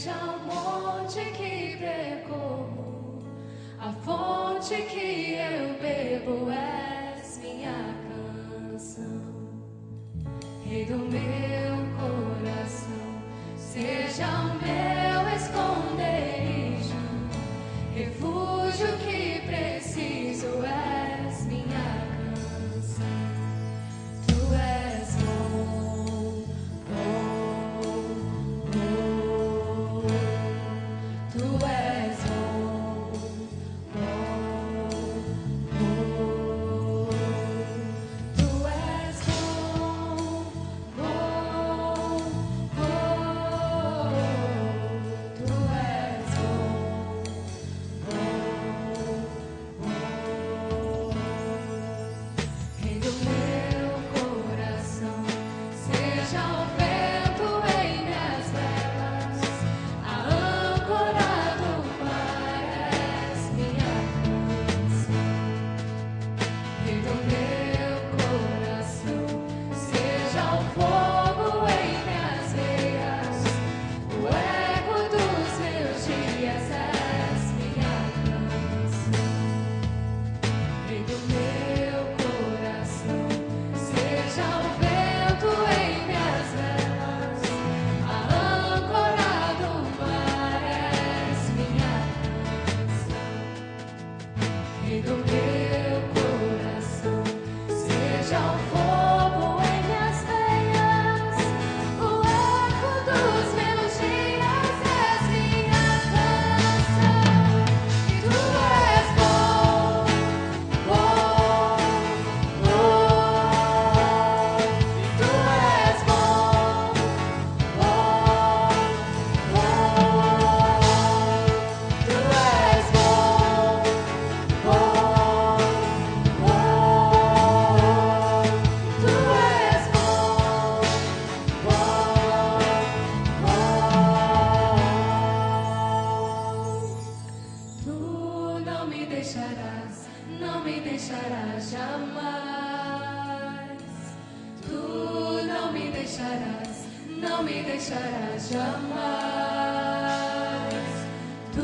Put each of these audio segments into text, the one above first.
seja o monte que percorro, a fonte que eu bebo, és minha canção. Rei do meu coração, seja o meu esconderijo, refúgio que preciso, és minha canção. Tu és bom, bom, bom. Tu és bom, bom, bom. Tu és bom, bom, bom. Tu és bom, bom, bom. Rei do meu coração, seja o vento em minhas velas, a âncora do mar, és minha canção. Rei do meu coração, seja o fogo em minhas veias, o eco dos meus dias, és minha canção. Rei do meu coração, seja o vento em minhas velas, a âncora do mar, és minha canção. Rei do meu coração, seja o fogo em minhas veias, o eco dos meus dias, és minha canção. E tu és bom, bom, bom. E tu és bom, bom, bom. Tu és bom, bom, bom. Tu és bom, bom, bom. Tu não me deixarás, não me deixarás jamais. Tu não me deixarás, não me deixarás jamais. Tu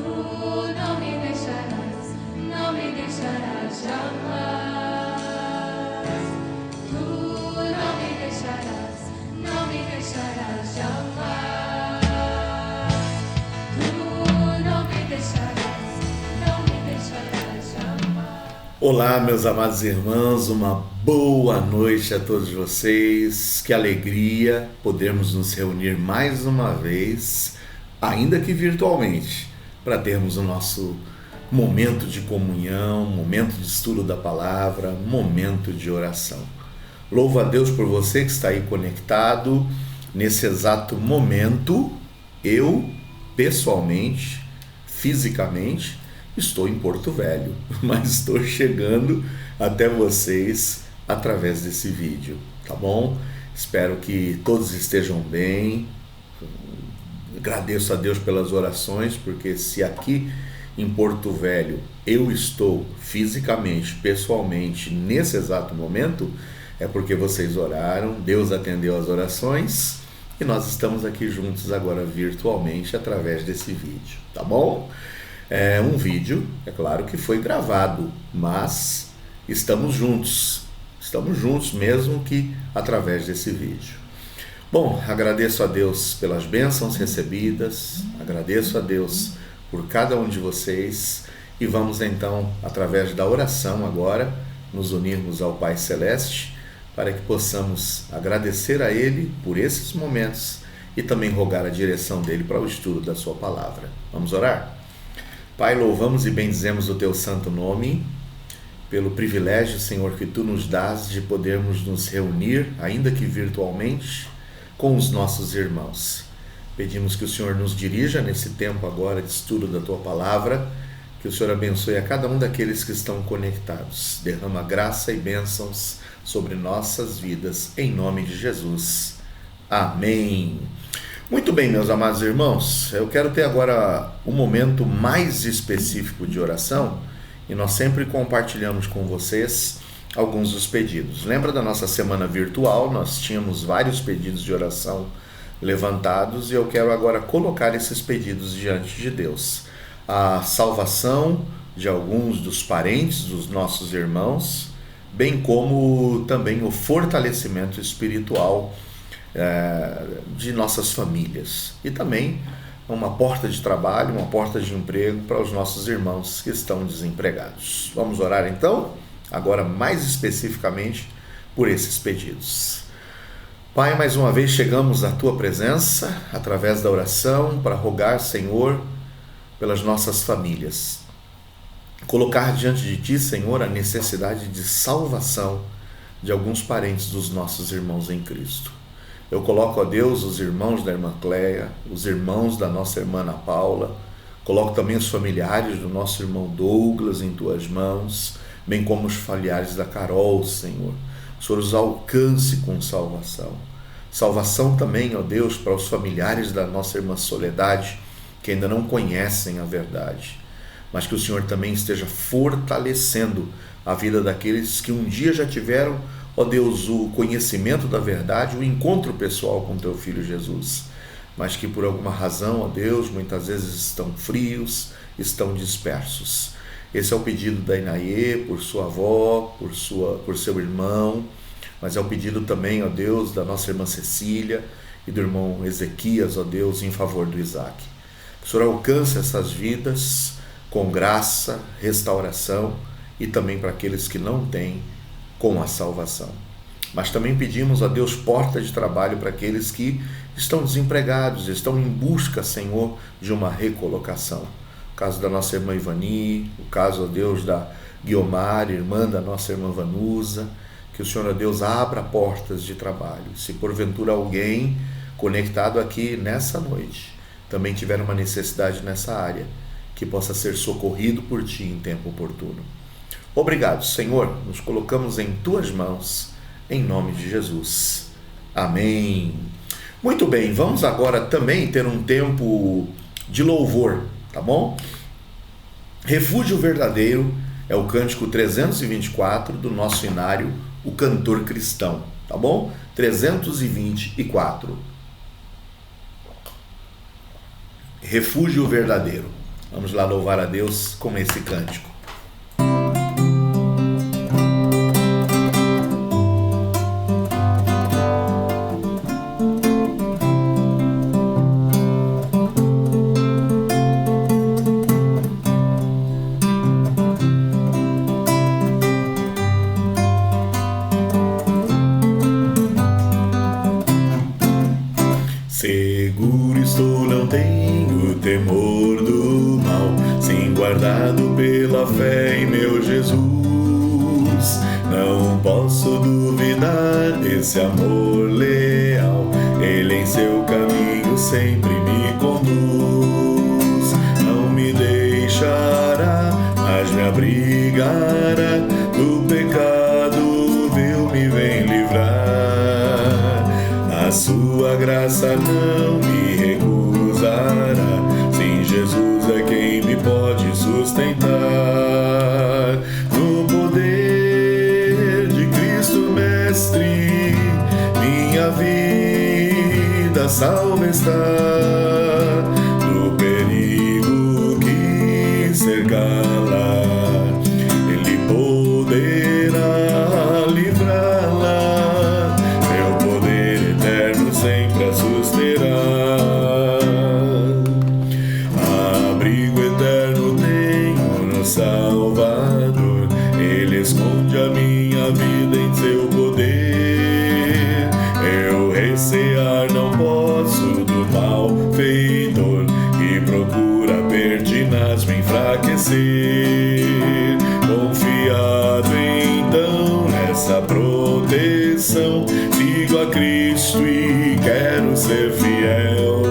não me deixarás, não me deixarás jamais. Tu não me deixarás, não me deixarás jamais. Tu não me deixarás, não me deixarás jamais. Olá, meus amados irmãos, uma boa noite a todos vocês. Que alegria podermos nos reunir mais uma vez, ainda que virtualmente, para termos o nosso momento de comunhão, momento de estudo da palavra, momento de oração. Louvo a Deus por você que está aí conectado. Nesse exato momento, eu, pessoalmente, fisicamente, estou em Porto Velho, mas estou chegando até vocês através desse vídeo, tá bom? Espero que todos estejam bem. Agradeço a Deus pelas orações, porque se aqui em Porto Velho eu estou fisicamente, pessoalmente, nesse exato momento, é porque vocês oraram, Deus atendeu as orações e nós estamos aqui juntos agora virtualmente através desse vídeo, tá bom? É um vídeo, é claro que foi gravado, mas estamos juntos mesmo que através desse vídeo. Bom, agradeço a Deus pelas bênçãos recebidas, agradeço a Deus por cada um de vocês e vamos então, através da oração agora, nos unirmos ao Pai Celeste para que possamos agradecer a Ele por esses momentos e também rogar a direção dEle para o estudo da Sua Palavra. Vamos orar? Pai, louvamos e bendizemos o Teu santo nome, pelo privilégio, Senhor, que Tu nos dás de podermos nos reunir, ainda que virtualmente, com os nossos irmãos. Pedimos que o Senhor nos dirija nesse tempo agora de estudo da Tua Palavra, que o Senhor abençoe a cada um daqueles que estão conectados. Derrama graça e bênçãos sobre nossas vidas, em nome de Jesus. Amém. Muito bem, meus amados irmãos, eu quero ter agora um momento mais específico de oração e nós sempre compartilhamos com vocês alguns dos pedidos. Lembra da nossa semana virtual? Nós tínhamos vários pedidos de oração levantados e eu quero agora colocar esses pedidos diante de Deus. A salvação de alguns dos parentes dos nossos irmãos, bem como também o fortalecimento espiritual de nossas famílias e também uma porta de trabalho, uma porta de emprego para os nossos irmãos que estão desempregados. Vamos orar então, agora mais especificamente por esses pedidos. Pai, mais uma vez chegamos à Tua presença através da oração para rogar, Senhor, pelas nossas famílias. Colocar diante de Ti, Senhor, a necessidade de salvação de alguns parentes dos nossos irmãos em Cristo. Eu coloco a Deus os irmãos da irmã Cleia, os irmãos da nossa irmã Ana Paula, coloco também os familiares do nosso irmão Douglas em Tuas mãos, bem como os familiares da Carol, Senhor. O Senhor os alcance com salvação. Salvação também, ó Deus, para os familiares da nossa irmã Soledade, que ainda não conhecem a verdade, mas que o Senhor também esteja fortalecendo a vida daqueles que um dia já tiveram, ó Deus, o conhecimento da verdade, o encontro pessoal com Teu Filho Jesus, mas que por alguma razão, ó Deus, muitas vezes estão frios, estão dispersos. Esse é o pedido da Inaê, por sua avó, por seu irmão, mas é o pedido também, ó Deus, da nossa irmã Cecília e do irmão Ezequias, ó Deus, em favor do Isaac. Que o Senhor alcance essas vidas com graça, restauração e também para aqueles que não têm com a salvação. Mas também pedimos a Deus porta de trabalho para aqueles que estão desempregados, estão em busca, Senhor, de uma recolocação. O caso da nossa irmã Ivani, o caso, ó Deus, da Guiomar, irmã da nossa irmã Vanusa, que o Senhor, ó Deus, abra portas de trabalho. Se porventura alguém conectado aqui nessa noite também tiver uma necessidade nessa área, que possa ser socorrido por Ti em tempo oportuno. Obrigado, Senhor, nos colocamos em Tuas mãos, em nome de Jesus. Amém. Muito bem, vamos agora também ter um tempo de louvor, tá bom? Refúgio Verdadeiro é o cântico 324 do nosso inário, o Cantor Cristão, tá bom? 324. Refúgio Verdadeiro. Vamos lá louvar a Deus com esse cântico. Seguro estou, não tenho temor do mal, sim guardado pela fé em meu Jesus. Não posso duvidar desse amor leal, Ele em seu caminho sempre me conduz. Não me deixará, mas me abrigará, do pecado vil me vem livrar. A sua graça não me recusará, sim, Jesus é quem me pode sustentar. No poder de Cristo Mestre, minha vida salva está. Do perigo que cercá-la, Ele poderá livrá-la. Sempre a susterá. Abrigo eterno tenho no Salvador, Ele esconde a minha vida em seu poder. Eu recear não posso do malfeitor, que procura pertinaz me enfraquecer. Confiado então nessa proteção, sigo a Cristo e quero ser fiel.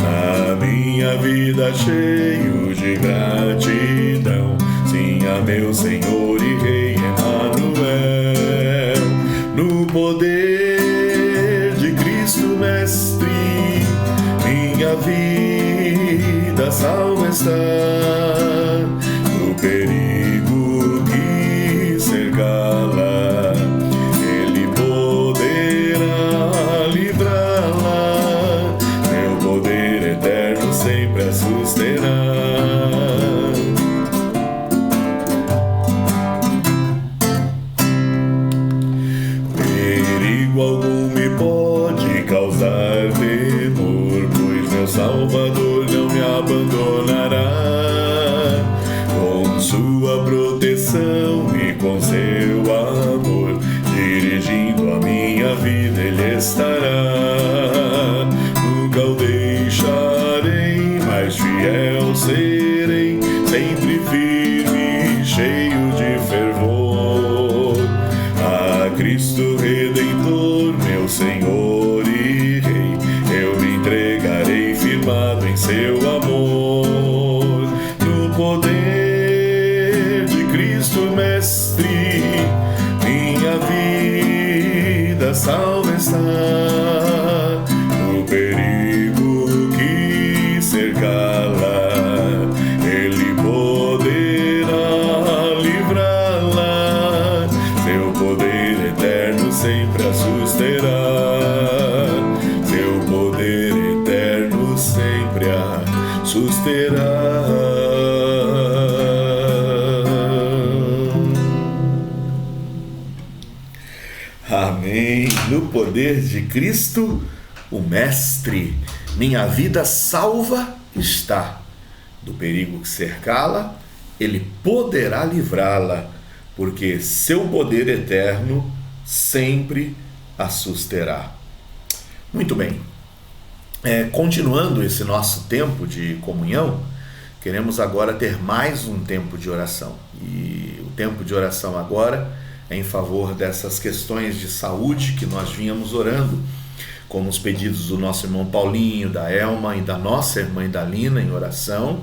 Na minha vida cheio de gratidão, sim, a meu Senhor e Rei Emanuel. No poder de Cristo Mestre, minha vida salva está. Do perigo que cercá-la, Ele poderá livrá-la. Salvador não me abandonará. Com sua proteção e com seu amor, dirigindo a minha vida Ele estará. Nunca o deixarei, mas fiel serei, sempre firme, cheio de fervor. A Cristo Redentor, meu Senhor e Rei, eu me entregarei firmado em seu amor. No poder de Cristo Mestre, minha vida salva está. No perigo que cercá-la, Ele poderá livrá-la. Seu poder eterno sempre a susterá. Seu poder eterno sempre a susterá. Amém. No poder de Cristo, o Mestre, minha vida salva está. Do perigo que cercá-la, Ele poderá livrá-la, porque seu poder eterno sempre a susterá. Muito bem. Continuando esse nosso tempo de comunhão, queremos agora ter mais um tempo de oração. E o tempo de oração agora é em favor dessas questões de saúde que nós vínhamos orando, como os pedidos do nosso irmão Paulinho, da Elma e da nossa irmã Idalina em oração,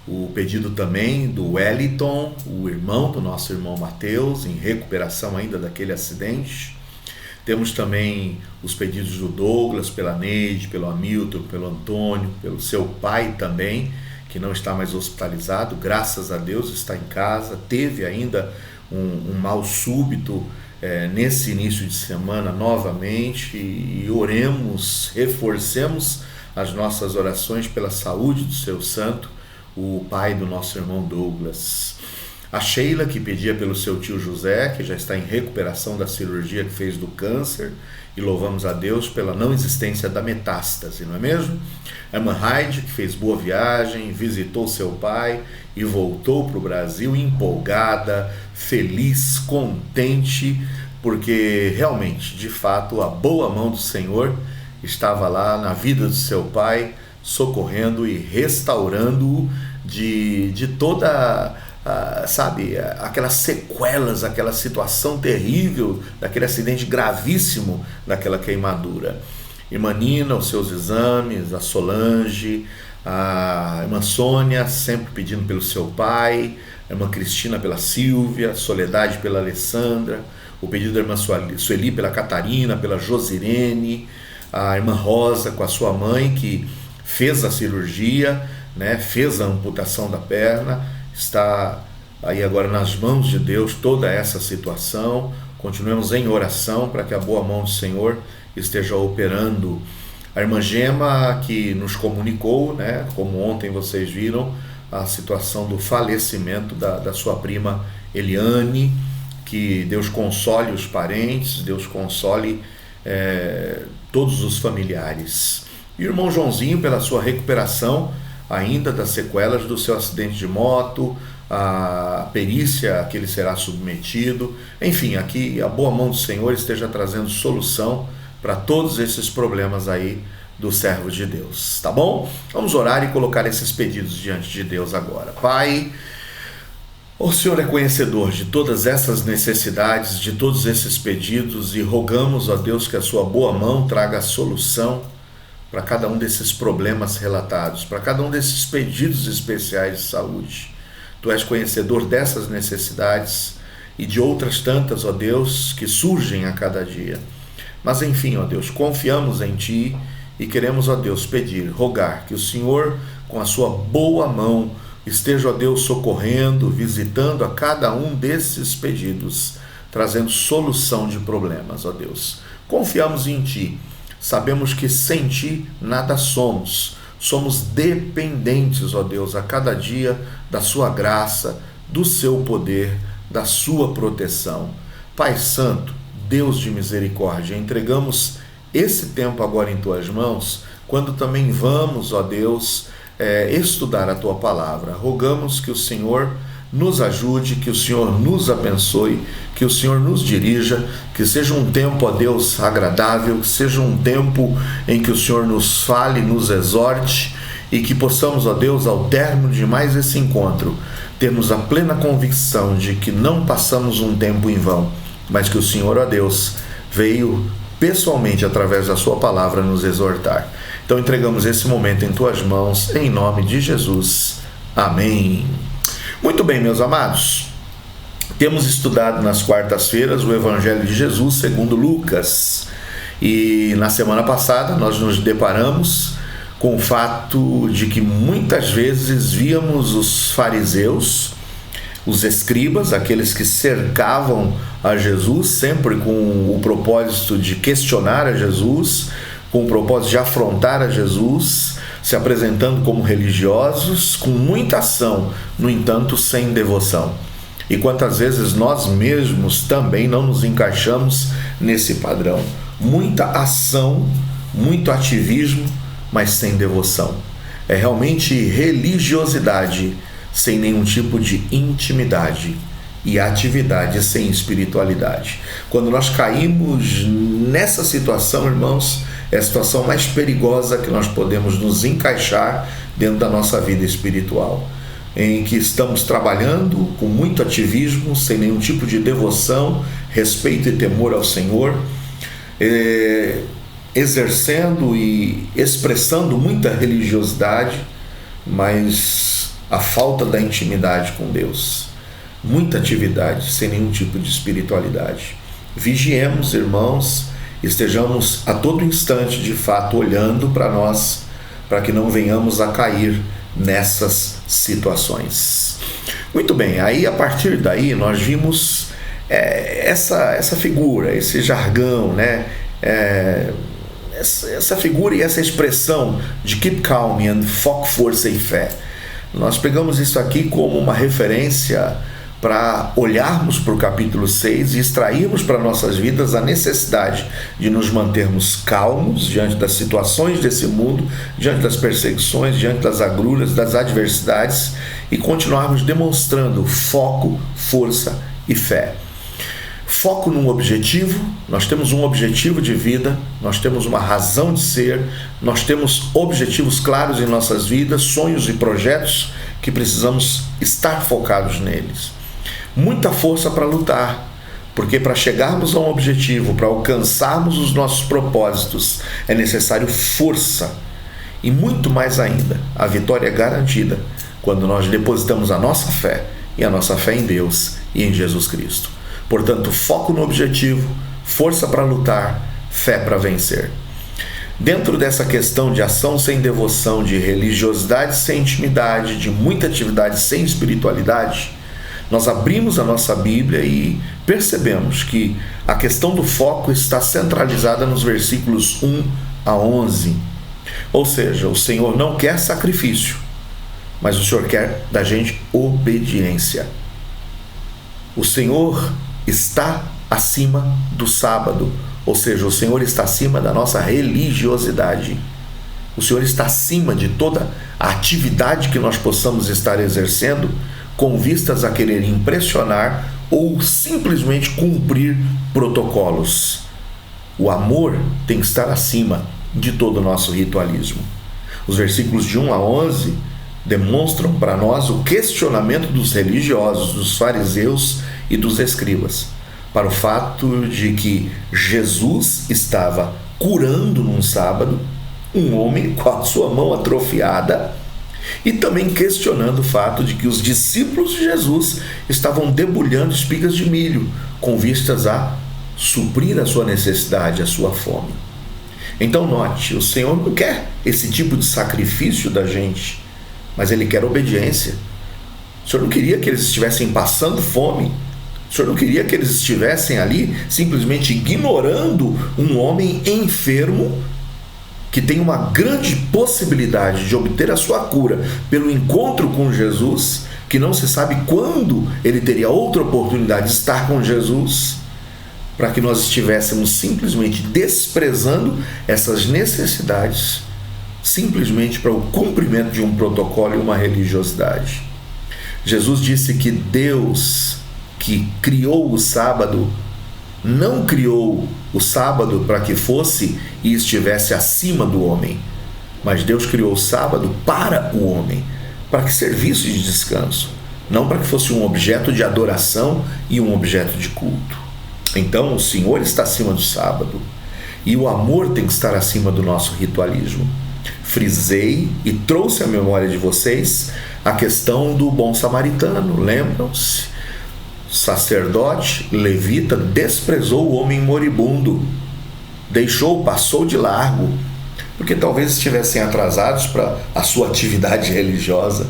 o pedido também do Wellington, o irmão do nosso irmão Mateus, em recuperação ainda daquele acidente. Temos também os pedidos do Douglas, pela Neide, pelo Hamilton, pelo Antônio, pelo seu pai também, que não está mais hospitalizado, graças a Deus está em casa, teve ainda um mal súbito nesse início de semana novamente, e oremos, reforcemos as nossas orações pela saúde do seu santo, o pai do nosso irmão Douglas. A Sheila, que pedia pelo seu tio José, que já está em recuperação da cirurgia que fez do câncer, e louvamos a Deus pela não existência da metástase, não é mesmo? A irmã Heide, que fez boa viagem, visitou seu pai e voltou para o Brasil empolgada, feliz, contente, porque realmente, de fato, a boa mão do Senhor estava lá na vida do seu pai, socorrendo e restaurando-o de toda, aquelas sequelas, aquela situação terrível, daquele acidente gravíssimo, daquela queimadura. Irmã Nina, os seus exames, a Solange, a irmã Sônia, sempre pedindo pelo seu pai, a irmã Cristina pela Silvia, a Soledade pela Alessandra, o pedido da irmã Sueli pela Catarina, pela Josirene, a irmã Rosa com a sua mãe, que fez a cirurgia, fez a amputação da perna, está aí agora nas mãos de Deus toda essa situação. Continuemos em oração para que a boa mão do Senhor esteja operando. A irmã Gema, que nos comunicou, como ontem vocês viram, a situação do falecimento da sua prima Eliane, que Deus console os parentes, Deus console todos os familiares. E o irmão Joãozinho, pela sua recuperação ainda das sequelas do seu acidente de moto, a perícia a que ele será submetido, enfim, aqui a boa mão do Senhor esteja trazendo solução para todos esses problemas aí dos servos de Deus, tá bom? Vamos orar e colocar esses pedidos diante de Deus agora. Pai, o Senhor é conhecedor de todas essas necessidades, de todos esses pedidos, e rogamos a Deus que a sua boa mão traga a solução para cada um desses problemas relatados, para cada um desses pedidos especiais de saúde. Tu és conhecedor dessas necessidades e de outras tantas, ó Deus, que surgem a cada dia. Mas enfim, ó Deus, confiamos em Ti e queremos, ó Deus, pedir, rogar que o Senhor, com a sua boa mão, esteja, ó Deus, socorrendo, visitando a cada um desses pedidos, trazendo solução de problemas, ó Deus. Confiamos em Ti. Sabemos que sem Ti nada somos. Somos dependentes, ó Deus, a cada dia da Sua graça, do Seu poder, da Sua proteção. Pai Santo, Deus de misericórdia, entregamos esse tempo agora em Tuas mãos, quando também vamos, ó Deus, estudar a Tua Palavra. Rogamos que o Senhor nos ajude, que o Senhor nos abençoe, que o Senhor nos dirija, que seja um tempo, ó Deus, agradável, que seja um tempo em que o Senhor nos fale, nos exorte, e que possamos, ó Deus, ao término de mais esse encontro, termos a plena convicção de que não passamos um tempo em vão, mas que o Senhor, ó Deus, veio pessoalmente através da Sua Palavra nos exortar. Então entregamos esse momento em Tuas mãos, em nome de Jesus. Amém. Muito bem, meus amados, temos estudado nas quartas-feiras o Evangelho de Jesus segundo Lucas, e na semana passada nós nos deparamos com o fato de que muitas vezes víamos os fariseus, os escribas, aqueles que cercavam a Jesus, sempre com o propósito de questionar a Jesus, com o propósito de afrontar a Jesus, se apresentando como religiosos, com muita ação, no entanto, sem devoção. E quantas vezes nós mesmos também não nos encaixamos nesse padrão. Muita ação, muito ativismo, mas sem devoção. É realmente religiosidade sem nenhum tipo de intimidade e atividade sem espiritualidade. Quando nós caímos nessa situação, irmãos, é a situação mais perigosa que nós podemos nos encaixar dentro da nossa vida espiritual, em que estamos trabalhando com muito ativismo, sem nenhum tipo de devoção, respeito e temor ao Senhor, exercendo e expressando muita religiosidade, mas a falta da intimidade com Deus, muita atividade sem nenhum tipo de espiritualidade. Vigiemos, irmãos, estejamos a todo instante, de fato, olhando para nós, para que não venhamos a cair nessas situações. Muito bem, aí a partir daí nós vimos essa figura, esse jargão, né? Essa figura e essa expressão de keep calm and foco, força e fé. Nós pegamos isso aqui como uma referência para olharmos para o capítulo 6 e extrairmos para nossas vidas a necessidade de nos mantermos calmos diante das situações desse mundo, diante das perseguições, diante das agruras, das adversidades, e continuarmos demonstrando foco, força e fé. Foco num objetivo, nós temos um objetivo de vida, nós temos uma razão de ser, nós temos objetivos claros em nossas vidas, sonhos e projetos que precisamos estar focados neles. Muita força para lutar, porque para chegarmos a um objetivo, para alcançarmos os nossos propósitos, é necessário força, e muito mais ainda, a vitória é garantida quando nós depositamos a nossa fé, e a nossa fé em Deus e em Jesus Cristo. Portanto, foco no objetivo, força para lutar, fé para vencer. Dentro dessa questão de ação sem devoção, de religiosidade sem intimidade, de muita atividade sem espiritualidade, nós abrimos a nossa Bíblia e percebemos que a questão do foco está centralizada nos versículos 1 a 11. Ou seja, o Senhor não quer sacrifício, mas o Senhor quer da gente obediência. O Senhor está acima do sábado, ou seja, o Senhor está acima da nossa religiosidade. O Senhor está acima de toda a atividade que nós possamos estar exercendo com vistas a querer impressionar ou simplesmente cumprir protocolos. O amor tem que estar acima de todo o nosso ritualismo. Os versículos de 1 a 11 demonstram para nós o questionamento dos religiosos, dos fariseus e dos escribas, para o fato de que Jesus estava curando num sábado um homem com a sua mão atrofiada, e também questionando o fato de que os discípulos de Jesus estavam debulhando espigas de milho com vistas a suprir a sua necessidade, a sua fome. Então note, o Senhor não quer esse tipo de sacrifício da gente, mas Ele quer obediência. O Senhor não queria que eles estivessem passando fome. O Senhor não queria que eles estivessem ali simplesmente ignorando um homem enfermo que tem uma grande possibilidade de obter a sua cura pelo encontro com Jesus, que não se sabe quando ele teria outra oportunidade de estar com Jesus, para que nós estivéssemos simplesmente desprezando essas necessidades simplesmente para o cumprimento de um protocolo e uma religiosidade. Jesus disse que Deus, que criou o sábado, não criou o sábado para que fosse e estivesse acima do homem, mas Deus criou o sábado para o homem, para que servisse de descanso, não para que fosse um objeto de adoração e um objeto de culto. Então o Senhor está acima do sábado e o amor tem que estar acima do nosso ritualismo. Frisei e trouxe à memória de vocês a questão do bom samaritano, lembram-se? Sacerdote, levita, desprezou o homem moribundo, passou de largo, porque talvez estivessem atrasados para a sua atividade religiosa,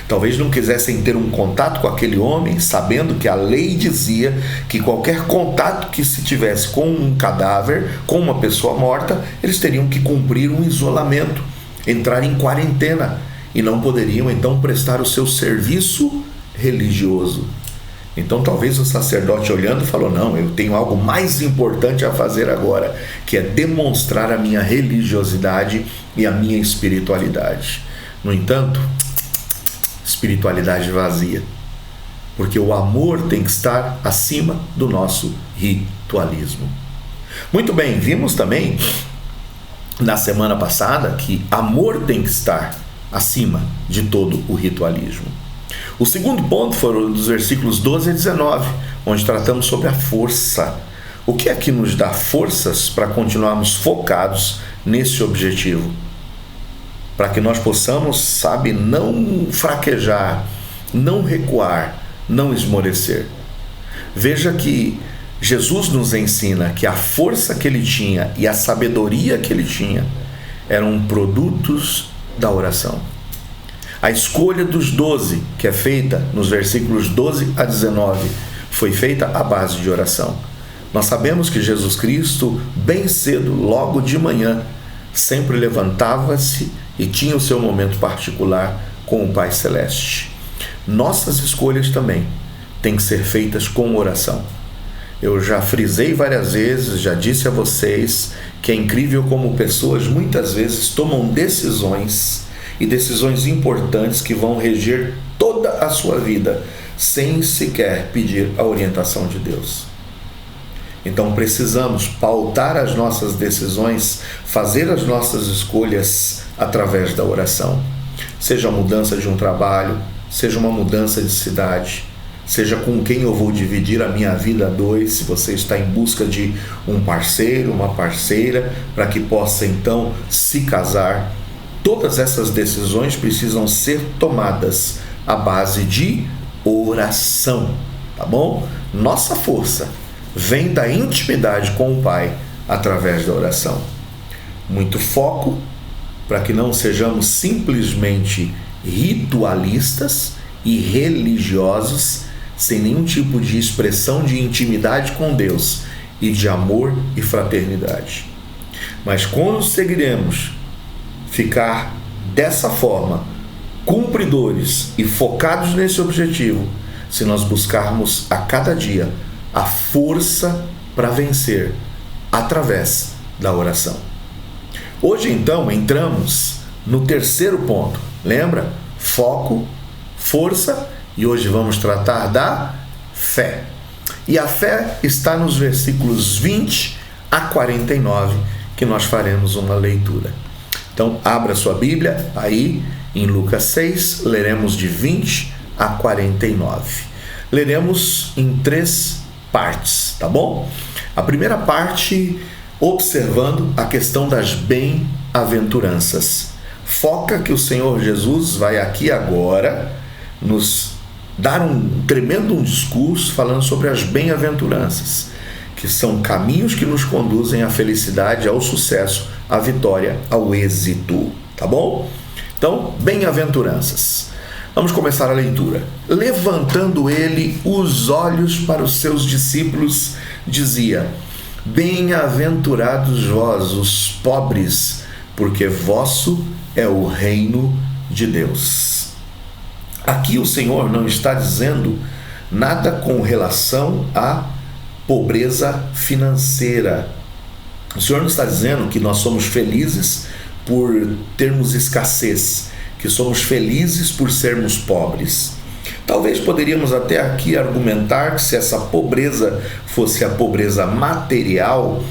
talvez não quisessem ter um contato com aquele homem, sabendo que a lei dizia que qualquer contato que se tivesse com um cadáver, com uma pessoa morta, eles teriam que cumprir um isolamento, entrar em quarentena, e não poderiam então prestar o seu serviço religioso. Então talvez o sacerdote olhando falou, não, eu tenho algo mais importante a fazer agora, que é demonstrar a minha religiosidade e a minha espiritualidade. No entanto, espiritualidade vazia, porque o amor tem que estar acima do nosso ritualismo. Muito bem, vimos também na semana passada que amor tem que estar acima de todo o ritualismo. O segundo ponto foram dos versículos 12 a 19, onde tratamos sobre a força. O que é que nos dá forças para continuarmos focados nesse objetivo? Para que nós possamos, não fraquejar, não recuar, não esmorecer. Veja que Jesus nos ensina que a força que ele tinha e a sabedoria que ele tinha eram produtos da oração. A escolha dos 12, que é feita nos versículos 12 a 19, foi feita à base de oração. Nós sabemos que Jesus Cristo, bem cedo, logo de manhã, sempre levantava-se e tinha o seu momento particular com o Pai Celeste. Nossas escolhas também têm que ser feitas com oração. Eu já frisei várias vezes, já disse a vocês que é incrível como pessoas muitas vezes tomam decisões e decisões importantes que vão reger toda a sua vida, sem sequer pedir a orientação de Deus. Então precisamos pautar as nossas decisões, fazer as nossas escolhas através da oração. Seja a mudança de um trabalho, seja uma mudança de cidade, seja com quem eu vou dividir a minha vida a dois, se você está em busca de um parceiro, uma parceira, para que possa então se casar. Todas essas decisões precisam ser tomadas à base de oração, tá bom? Nossa força vem da intimidade com o Pai através da oração. Muito foco para que não sejamos simplesmente ritualistas e religiosos, sem nenhum tipo de expressão de intimidade com Deus e de amor e fraternidade. Mas conseguiremos ficar dessa forma, cumpridores e focados nesse objetivo, se nós buscarmos a cada dia a força para vencer através da oração. Hoje então entramos no terceiro ponto, lembra? Foco, força, e hoje vamos tratar da fé. E a fé está nos versículos 20 a 49, que nós faremos uma leitura. Então, abra sua Bíblia, aí em Lucas 6, leremos de 20 a 49. Leremos em 3 partes, tá bom? A primeira parte, observando a questão das bem-aventuranças. Foca que o Senhor Jesus vai aqui agora nos dar um tremendo discurso falando sobre as bem-aventuranças, que são caminhos que nos conduzem à felicidade, ao sucesso, à vitória, ao êxito, tá bom? Então, bem-aventuranças. Vamos começar a leitura. Levantando ele os olhos para os seus discípulos, dizia: Bem-aventurados vós, os pobres, porque vosso é o reino de Deus. Aqui o Senhor não está dizendo nada com relação à pobreza financeira. O Senhor não está dizendo que nós somos felizes por termos escassez, que somos felizes por sermos pobres. Talvez poderíamos até aqui argumentar que se essa pobreza fosse a pobreza material,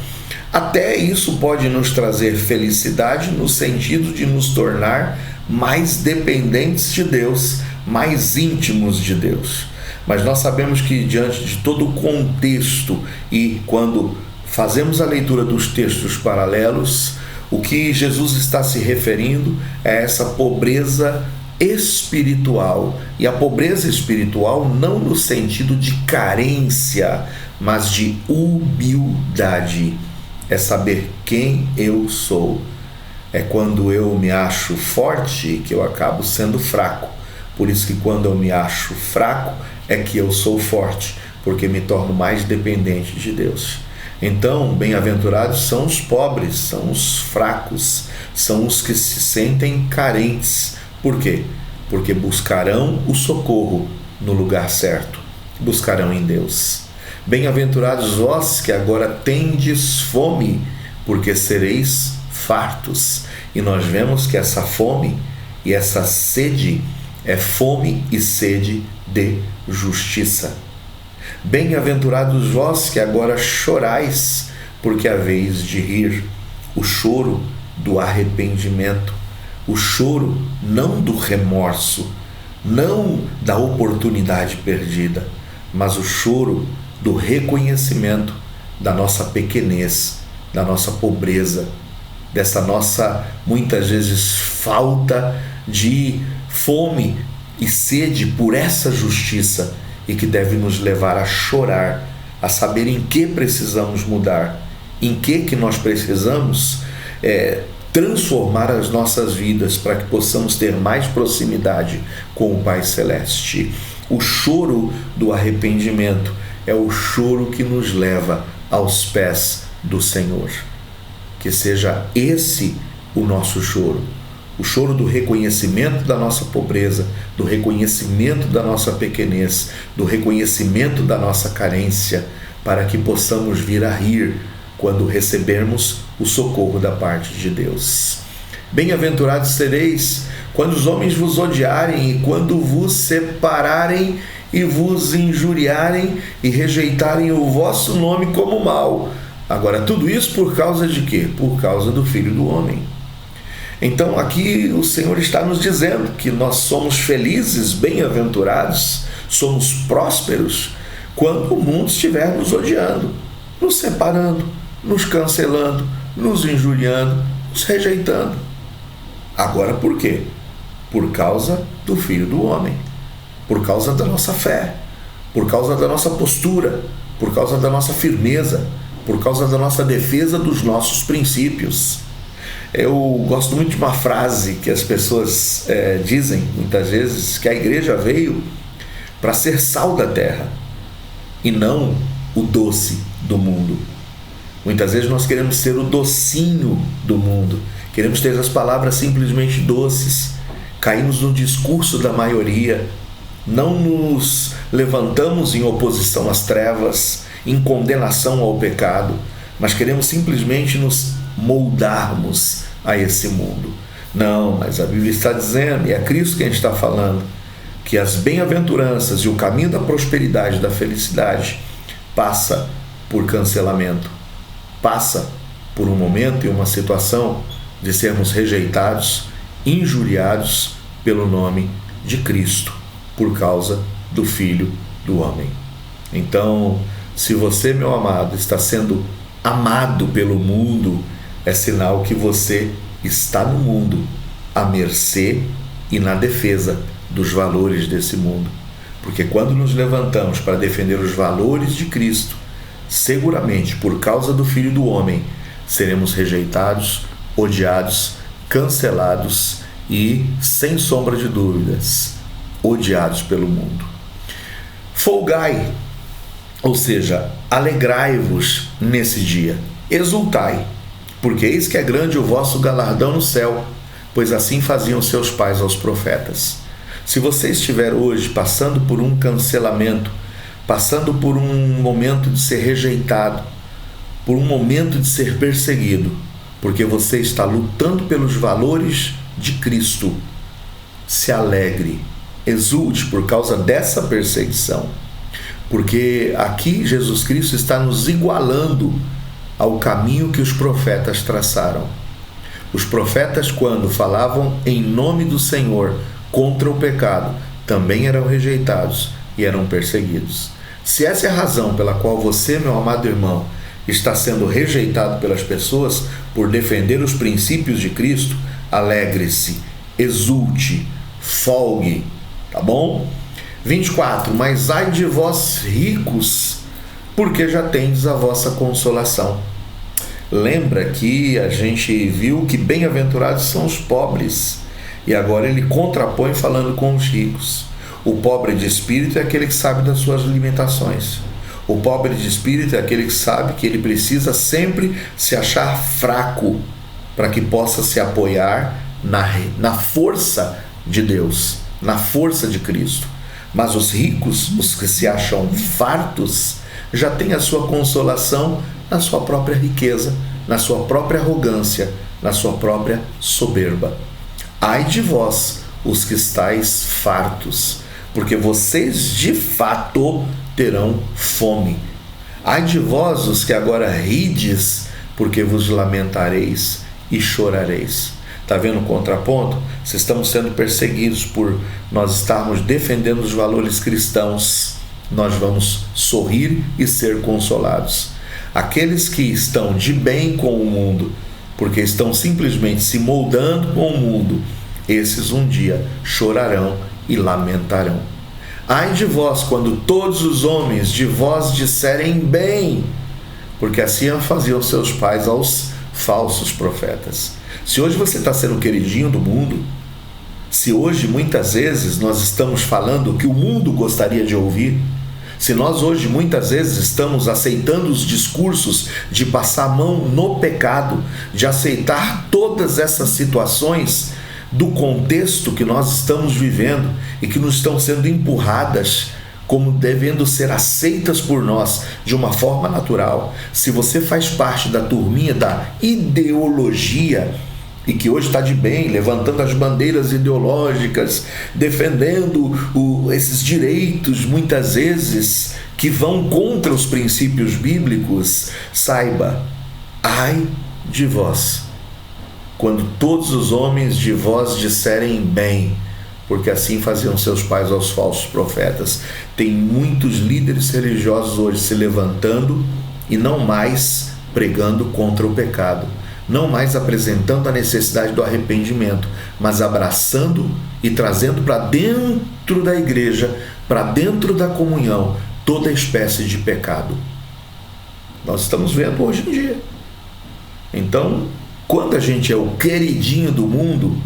até isso pode nos trazer felicidade no sentido de nos tornar mais dependentes de Deus, mais íntimos de Deus. Mas nós sabemos que diante de todo o contexto e quando fazemos a leitura dos textos paralelos, o que Jesus está se referindo é essa pobreza espiritual. E a pobreza espiritual não no sentido de carência, mas de humildade. É saber quem eu sou. É quando eu me acho forte que eu acabo sendo fraco. Por isso que quando eu me acho fraco é que eu sou forte, porque me torno mais dependente de Deus. Então, bem-aventurados são os pobres, são os fracos, são os que se sentem carentes. Por quê? Porque buscarão o socorro no lugar certo, buscarão em Deus. Bem-aventurados vós que agora tendes fome, porque sereis fartos. E nós vemos que essa fome e essa sede é fome e sede de justiça. Bem-aventurados vós que agora chorais, porque haveis de rir. O choro do arrependimento, o choro não do remorso, não da oportunidade perdida, mas o choro do reconhecimento da nossa pequenez, da nossa pobreza, dessa nossa, muitas vezes, falta de fome e sede por essa justiça e que deve nos levar a chorar, a saber em que precisamos mudar, em que nós precisamos transformar as nossas vidas para que possamos ter mais proximidade com o Pai Celeste. O choro do arrependimento é o choro que nos leva aos pés do Senhor. Que seja esse o nosso choro. O choro do reconhecimento da nossa pobreza, do reconhecimento da nossa pequenez, do reconhecimento da nossa carência, para que possamos vir a rir quando recebermos o socorro da parte de Deus. Bem-aventurados sereis quando os homens vos odiarem e quando vos separarem e vos injuriarem e rejeitarem o vosso nome como mal. Agora, tudo isso por causa de quê? Por causa do Filho do Homem. Então, aqui o Senhor está nos dizendo que nós somos felizes, bem-aventurados, somos prósperos quando o mundo estiver nos odiando, nos separando, nos cancelando, nos injuriando, nos rejeitando. Agora, por quê? Por causa do Filho do Homem, por causa da nossa fé, por causa da nossa postura, por causa da nossa firmeza, por causa da nossa defesa dos nossos princípios. Eu gosto muito de uma frase que as pessoas dizem muitas vezes, que a igreja veio para ser sal da terra e não o doce do mundo. Muitas vezes nós queremos ser o docinho do mundo, queremos ter as palavras simplesmente doces, caímos no discurso da maioria, não nos levantamos em oposição às trevas, em condenação ao pecado, mas queremos simplesmente nos moldarmos a esse mundo. Não, mas a Bíblia está dizendo, e é Cristo que a gente está falando, que as bem-aventuranças e o caminho da prosperidade, da felicidade, passa por cancelamento, passa por um momento e uma situação de sermos rejeitados, injuriados pelo nome de Cristo, por causa do Filho do Homem. Então, se você, meu amado, está sendo amado pelo mundo, é sinal que você está no mundo, à mercê e na defesa dos valores desse mundo. Porque quando nos levantamos para defender os valores de Cristo, seguramente, por causa do Filho do Homem, seremos rejeitados, odiados, cancelados e, sem sombra de dúvidas, odiados pelo mundo. Folgai, ou seja, alegrai-vos nesse dia, exultai, porque eis que é grande o vosso galardão no céu, pois assim faziam seus pais aos profetas. Se você estiver hoje passando por um cancelamento, passando por um momento de ser rejeitado, por um momento de ser perseguido, porque você está lutando pelos valores de Cristo. Se alegre, exulte por causa dessa perseguição, porque aqui Jesus Cristo está nos igualando ao caminho que os profetas traçaram. Os profetas, quando falavam em nome do Senhor contra o pecado, também eram rejeitados e eram perseguidos. Se essa é a razão pela qual você, meu amado irmão, está sendo rejeitado pelas pessoas por defender os princípios de Cristo, alegre-se, exulte, folgue, tá bom? 24. Mas ai de vós ricos, porque já tendes a vossa consolação. Lembra que a gente viu que bem-aventurados são os pobres, e agora ele contrapõe falando com os ricos. O pobre de espírito é aquele que sabe das suas limitações. O pobre de espírito é aquele que sabe que ele precisa sempre se achar fraco para que possa se apoiar na força de Deus, na força de Cristo. Mas os ricos, os que se acham fartos, já têm a sua consolação na sua própria riqueza, na sua própria arrogância, na sua própria soberba. Ai de vós, os que estáis fartos, porque vocês de fato terão fome. Ai de vós, os que agora rides, porque vos lamentareis e chorareis. Está vendo o contraponto? Se estamos sendo perseguidos por nós estarmos defendendo os valores cristãos, nós vamos sorrir e ser consolados. Aqueles que estão de bem com o mundo, porque estão simplesmente se moldando com o mundo, esses um dia chorarão e lamentarão. Ai de vós, quando todos os homens de vós disserem bem, porque assim faziam seus pais aos falsos profetas. Se hoje você está sendo o queridinho do mundo, se hoje muitas vezes nós estamos falando o que o mundo gostaria de ouvir, se nós hoje muitas vezes estamos aceitando os discursos de passar a mão no pecado, de aceitar todas essas situações do contexto que nós estamos vivendo e que nos estão sendo empurradas como devendo ser aceitas por nós de uma forma natural, se você faz parte da turminha da ideologia e que hoje está de bem, levantando as bandeiras ideológicas, defendendo esses direitos, muitas vezes, que vão contra os princípios bíblicos, saiba, ai de vós, quando todos os homens de vós disserem bem, porque assim faziam seus pais aos falsos profetas. Tem muitos líderes religiosos hoje se levantando e não mais pregando contra o pecado, não mais apresentando a necessidade do arrependimento, mas abraçando e trazendo para dentro da igreja, para dentro da comunhão, toda espécie de pecado. Nós estamos vendo hoje em dia. Então, quando a gente é o queridinho do mundo,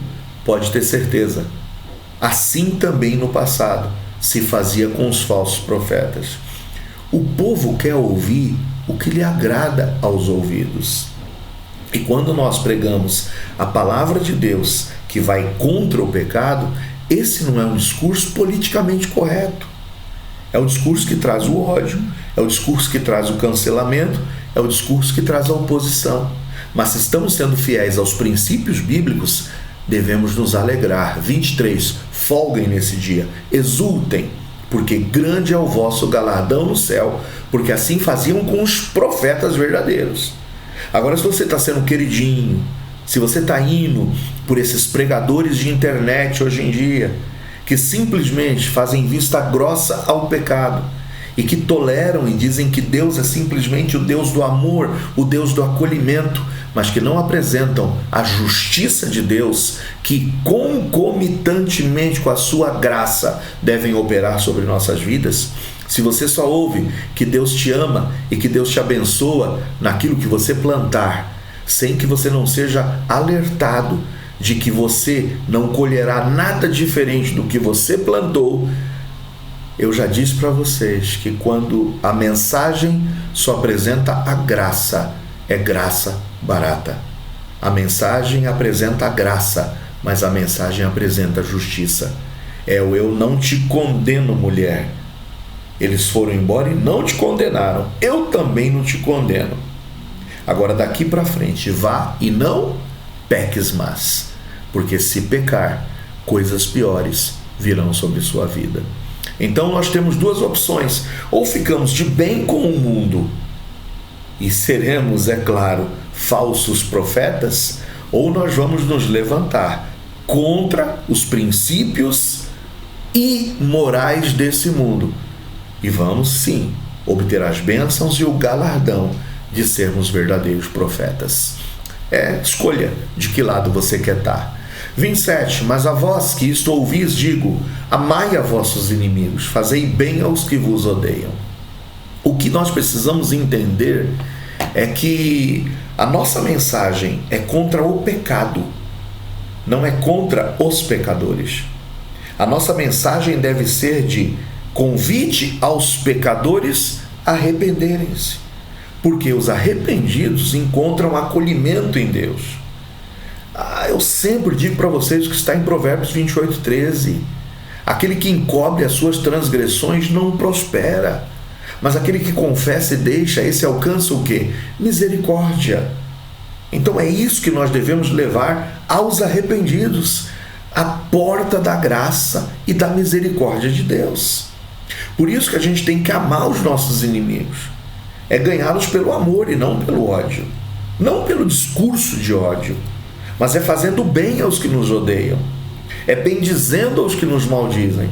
pode ter certeza, assim também no passado se fazia com os falsos profetas. O povo quer ouvir o que lhe agrada aos ouvidos. E quando nós pregamos a palavra de Deus que vai contra o pecado, esse não é um discurso politicamente correto. É o discurso que traz o ódio, é o discurso que traz o cancelamento, é o discurso que traz a oposição. Mas se estamos sendo fiéis aos princípios bíblicos, devemos nos alegrar. 23. Folguem nesse dia, exultem, porque grande é o vosso galardão no céu, porque assim faziam com os profetas verdadeiros. Agora, se você está sendo queridinho, se você está indo por esses pregadores de internet hoje em dia, que simplesmente fazem vista grossa ao pecado e que toleram e dizem que Deus é simplesmente o Deus do amor, o Deus do acolhimento, mas que não apresentam a justiça de Deus, que concomitantemente com a sua graça devem operar sobre nossas vidas. Se você só ouve que Deus te ama e que Deus te abençoa naquilo que você plantar, sem que você não seja alertado de que você não colherá nada diferente do que você plantou, eu já disse para vocês que quando a mensagem só apresenta a graça, é graça barata. A mensagem apresenta a graça, mas a mensagem apresenta a justiça. É o eu não te condeno, mulher. Eles foram embora e não te condenaram. Eu também não te condeno. Agora daqui para frente, vá e não peques mais, porque se pecar, coisas piores virão sobre sua vida. Então nós temos duas opções: ou ficamos de bem com o mundo e seremos, é claro, falsos profetas, ou nós vamos nos levantar contra os princípios imorais desse mundo e vamos sim obter as bênçãos e o galardão de sermos verdadeiros profetas. É escolha de que lado você quer estar. 27. Mas a vós que isto ouvis, digo: amai a vossos inimigos, fazei bem aos que vos odeiam. O que nós precisamos entender é que a nossa mensagem é contra o pecado, não é contra os pecadores. A nossa mensagem deve ser de convite aos pecadores a arrependerem-se, porque os arrependidos encontram acolhimento em Deus. Eu sempre digo para vocês que está em Provérbios 28:13: aquele que encobre as suas transgressões não prospera, mas aquele que confessa e deixa, esse alcança o quê? Misericórdia. Então é isso que nós devemos levar aos arrependidos, a porta da graça e da misericórdia de Deus. Por isso que a gente tem que amar os nossos inimigos, é ganhá-los pelo amor e não pelo ódio, não pelo discurso de ódio, mas é fazendo bem aos que nos odeiam, é bendizendo aos que nos maldizem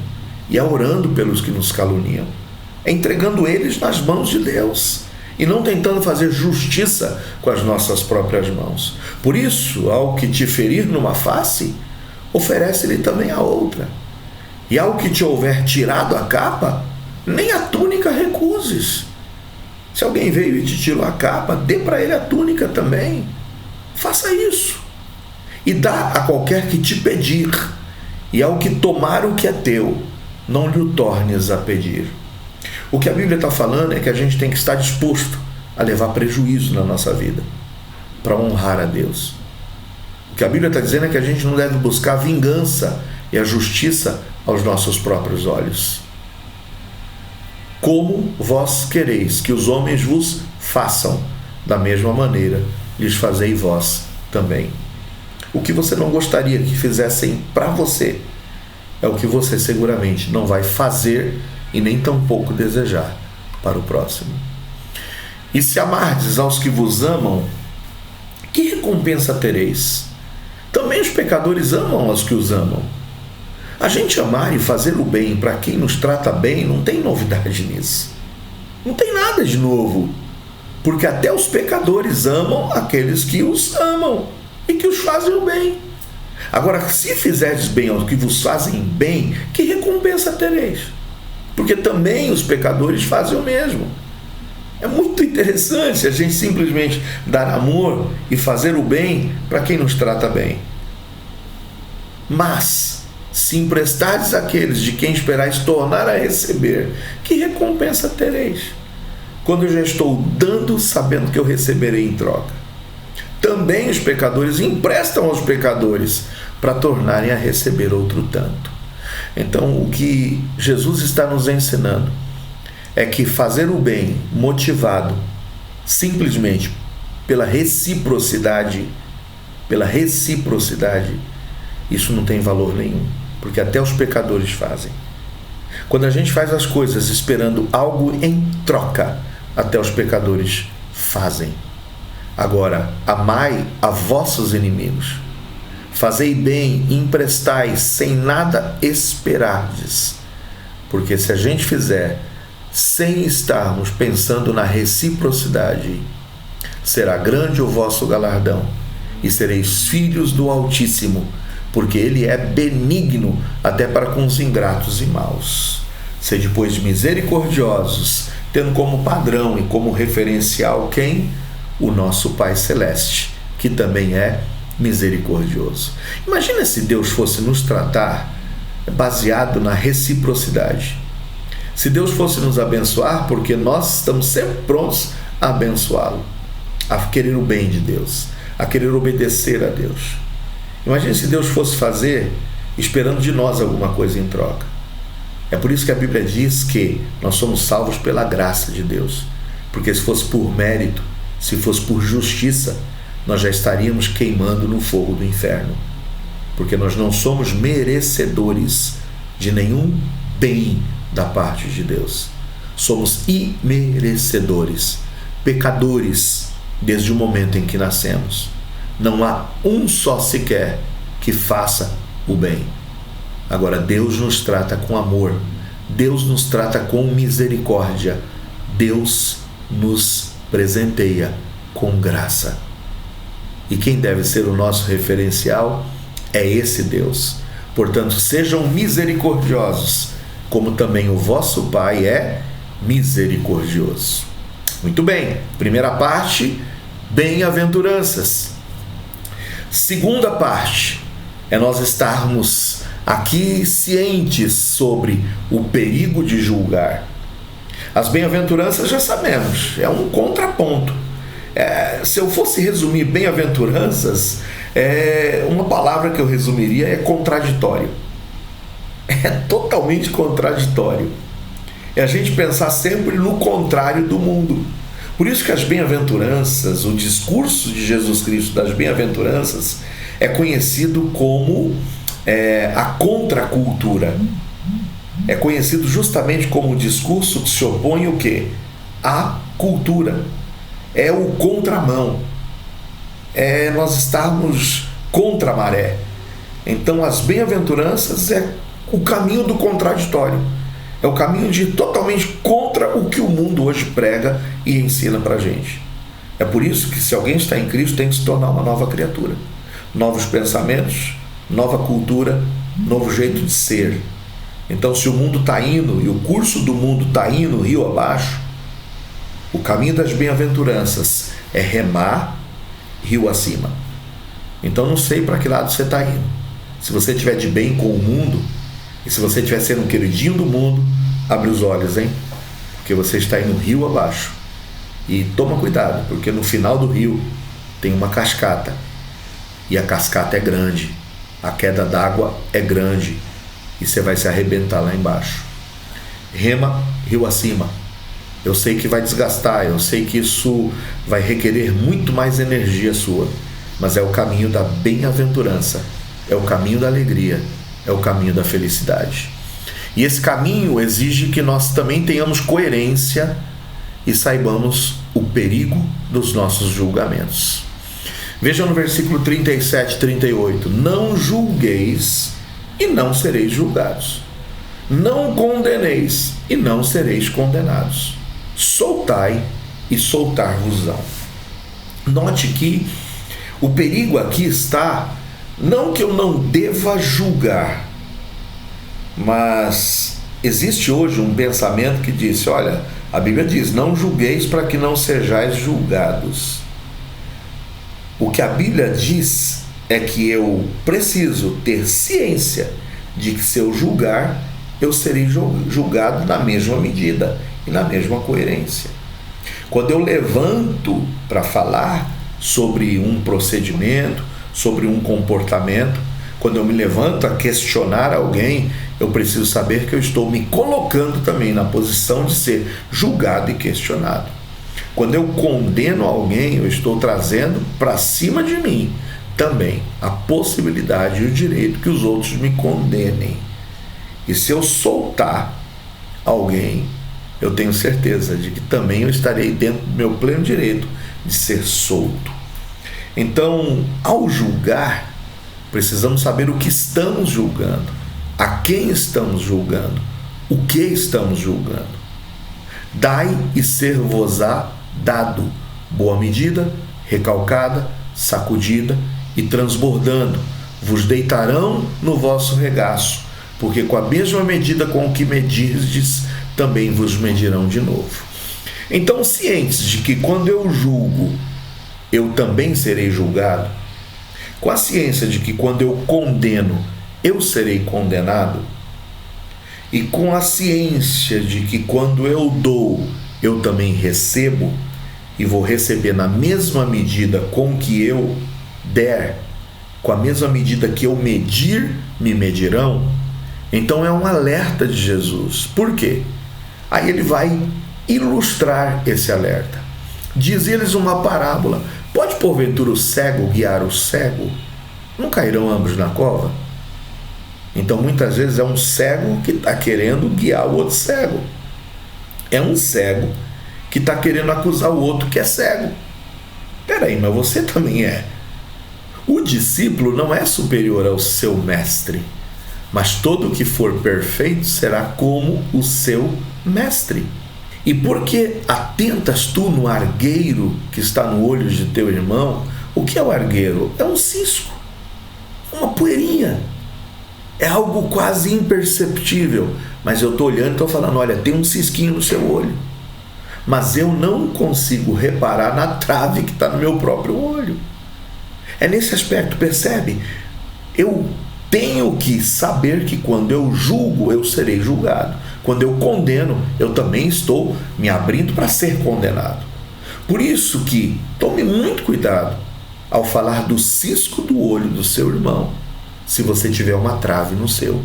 e é orando pelos que nos caluniam, é entregando eles nas mãos de Deus e não tentando fazer justiça com as nossas próprias mãos. Por isso, ao que te ferir numa face, oferece-lhe também a outra. E ao que te houver tirado a capa, nem a túnica recuses. Se alguém veio e te tirou a capa, dê para ele a túnica também. Faça isso. E dá a qualquer que te pedir, e ao que tomar o que é teu, não lhe o tornes a pedir. O que a Bíblia está falando é que a gente tem que estar disposto a levar prejuízo na nossa vida para honrar a Deus. O que a Bíblia está dizendo é que a gente não deve buscar a vingança e a justiça aos nossos próprios olhos. Como vós quereis que os homens vos façam, da mesma maneira lhes fazei vós também. O que você não gostaria que fizessem para você é o que você seguramente não vai fazer e nem tampouco desejar para o próximo. E se amardes aos que vos amam, que recompensa tereis? Também os pecadores amam aos que os amam. A gente amar e fazer o bem para quem nos trata bem, não tem novidade nisso. Não tem nada de novo. Porque até os pecadores amam aqueles que os amam e que os fazem o bem. Agora, se fizerdes bem aos que vos fazem bem, que recompensa tereis? Porque também os pecadores fazem o mesmo. É muito interessante a gente simplesmente dar amor e fazer o bem para quem nos trata bem. Mas, se emprestardes àqueles de quem esperais tornar a receber, que recompensa tereis? Quando eu já estou dando, sabendo que eu receberei em troca. Também os pecadores emprestam aos pecadores para tornarem a receber outro tanto. Então, o que Jesus está nos ensinando é que fazer o bem motivado simplesmente pela reciprocidade, isso não tem valor nenhum, porque até os pecadores fazem. Quando a gente faz as coisas esperando algo em troca, até os pecadores fazem. Agora, amai a vossos inimigos, fazei bem e emprestai sem nada esperardes, porque se a gente fizer sem estarmos pensando na reciprocidade, será grande o vosso galardão e sereis filhos do Altíssimo, porque Ele é benigno até para com os ingratos e maus. Sede, pois, misericordiosos, tendo como padrão e como referencial quem? O nosso Pai Celeste, que também é misericordioso. Imagina se Deus fosse nos tratar baseado na reciprocidade. Se Deus fosse nos abençoar, porque nós estamos sempre prontos a abençoá-lo, a querer o bem de Deus, a querer obedecer a Deus. Imagine se Deus fosse fazer esperando de nós alguma coisa em troca. É por isso que a Bíblia diz que nós somos salvos pela graça de Deus, porque se fosse por mérito, Se fosse por justiça, nós já estaríamos queimando no fogo do inferno, porque nós não somos merecedores de nenhum bem da parte de Deus. Somos imerecedores, pecadores desde o momento em que nascemos. Não há um só sequer que faça o bem. Agora, Deus nos trata com amor, Deus nos trata com misericórdia, Deus nos presenteia com graça. E quem deve ser o nosso referencial é esse Deus. Portanto, sejam misericordiosos, como também o vosso Pai é misericordioso. Muito bem, primeira parte, bem-aventuranças. Segunda parte é nós estarmos aqui cientes sobre o perigo de julgar. As bem-aventuranças já sabemos, é um contraponto. Se eu fosse resumir bem-aventuranças, uma palavra que eu resumiria é contraditório. É totalmente contraditório. É a gente pensar sempre no contrário do mundo. Por isso que as bem-aventuranças, o discurso de Jesus Cristo das bem-aventuranças é conhecido como a contracultura. É conhecido justamente como o discurso que se opõe o quê? À cultura. É o contramão. É nós estarmos contra a maré. Então as bem-aventuranças é o caminho do contraditório. É o caminho de ir totalmente contra o que o mundo hoje prega e ensina pra gente. É por isso que se alguém está em Cristo tem que se tornar uma nova criatura. Novos pensamentos, nova cultura, novo jeito de ser. Então se o mundo está indo e o curso do mundo está indo rio abaixo, o caminho das bem-aventuranças é remar rio acima. Então não sei para que lado você está indo. Se você estiver de bem com o mundo, e se você estiver sendo um queridinho do mundo, abre os olhos, hein? Porque você está indo rio abaixo. E toma cuidado, porque no final do rio tem uma cascata. E a cascata é grande. A queda d'água é grande. E você vai se arrebentar lá embaixo. Rema rio acima. Eu sei que vai desgastar, eu sei que isso vai requerer muito mais energia sua. Mas é o caminho da bem-aventurança. É o caminho da alegria. É o caminho da felicidade. E esse caminho exige que nós também tenhamos coerência e saibamos o perigo dos nossos julgamentos. Vejam no versículo 37 e 38. Não julgueis e não sereis julgados. Não condeneis e não sereis condenados. Soltai e soltar-vos-ão. Note que o perigo aqui está, não que eu não deva julgar, mas existe hoje um pensamento que diz, olha, a Bíblia diz, não julgueis para que não sejais julgados. O que a Bíblia diz é que eu preciso ter ciência de que se eu julgar, eu serei julgado na mesma medida e na mesma coerência. Quando eu levanto para falar sobre um procedimento, sobre um comportamento, quando eu me levanto a questionar alguém, eu preciso saber que eu estou me colocando também na posição de ser julgado e questionado. Quando eu condeno alguém, eu estou trazendo para cima de mim também a possibilidade e o direito que os outros me condenem. E se eu soltar alguém, eu tenho certeza de que também eu estarei dentro do meu pleno direito de ser solto. Então, ao julgar, precisamos saber o que estamos julgando, a quem estamos julgando, o que estamos julgando. Dai e ser-vos-á dado, boa medida, recalcada, sacudida e transbordando, vos deitarão no vosso regaço, porque com a mesma medida com que medirdes, também vos medirão de novo. Então, cientes de que quando eu julgo, eu também serei julgado, com a ciência de que quando eu condeno, eu serei condenado, e com a ciência de que quando eu dou, eu também recebo, e vou receber na mesma medida com que eu der, com a mesma medida que eu medir, me medirão. Então é um alerta de Jesus. Por quê? Aí ele vai ilustrar esse alerta. Diz-lhes uma parábola: pode porventura o cego guiar o cego? Não cairão ambos na cova? Então muitas vezes é um cego que está querendo guiar o outro cego. É um cego que está querendo acusar o outro que é cego. Peraí, mas você também é. O discípulo não é superior ao seu mestre, mas todo o que for perfeito será como o seu mestre. E por que atentas tu no argueiro que está no olho de teu irmão? O que é o argueiro? É um cisco, uma poeirinha. É algo quase imperceptível, mas eu estou olhando e estou falando: olha, tem um cisquinho no seu olho. Mas eu não consigo reparar na trave que está no meu próprio olho. É nesse aspecto, percebe? Eu tenho que saber que quando eu julgo, eu serei julgado. Quando eu condeno, eu também estou me abrindo para ser condenado. Por isso que tome muito cuidado ao falar do cisco do olho do seu irmão, se você tiver uma trave no seu.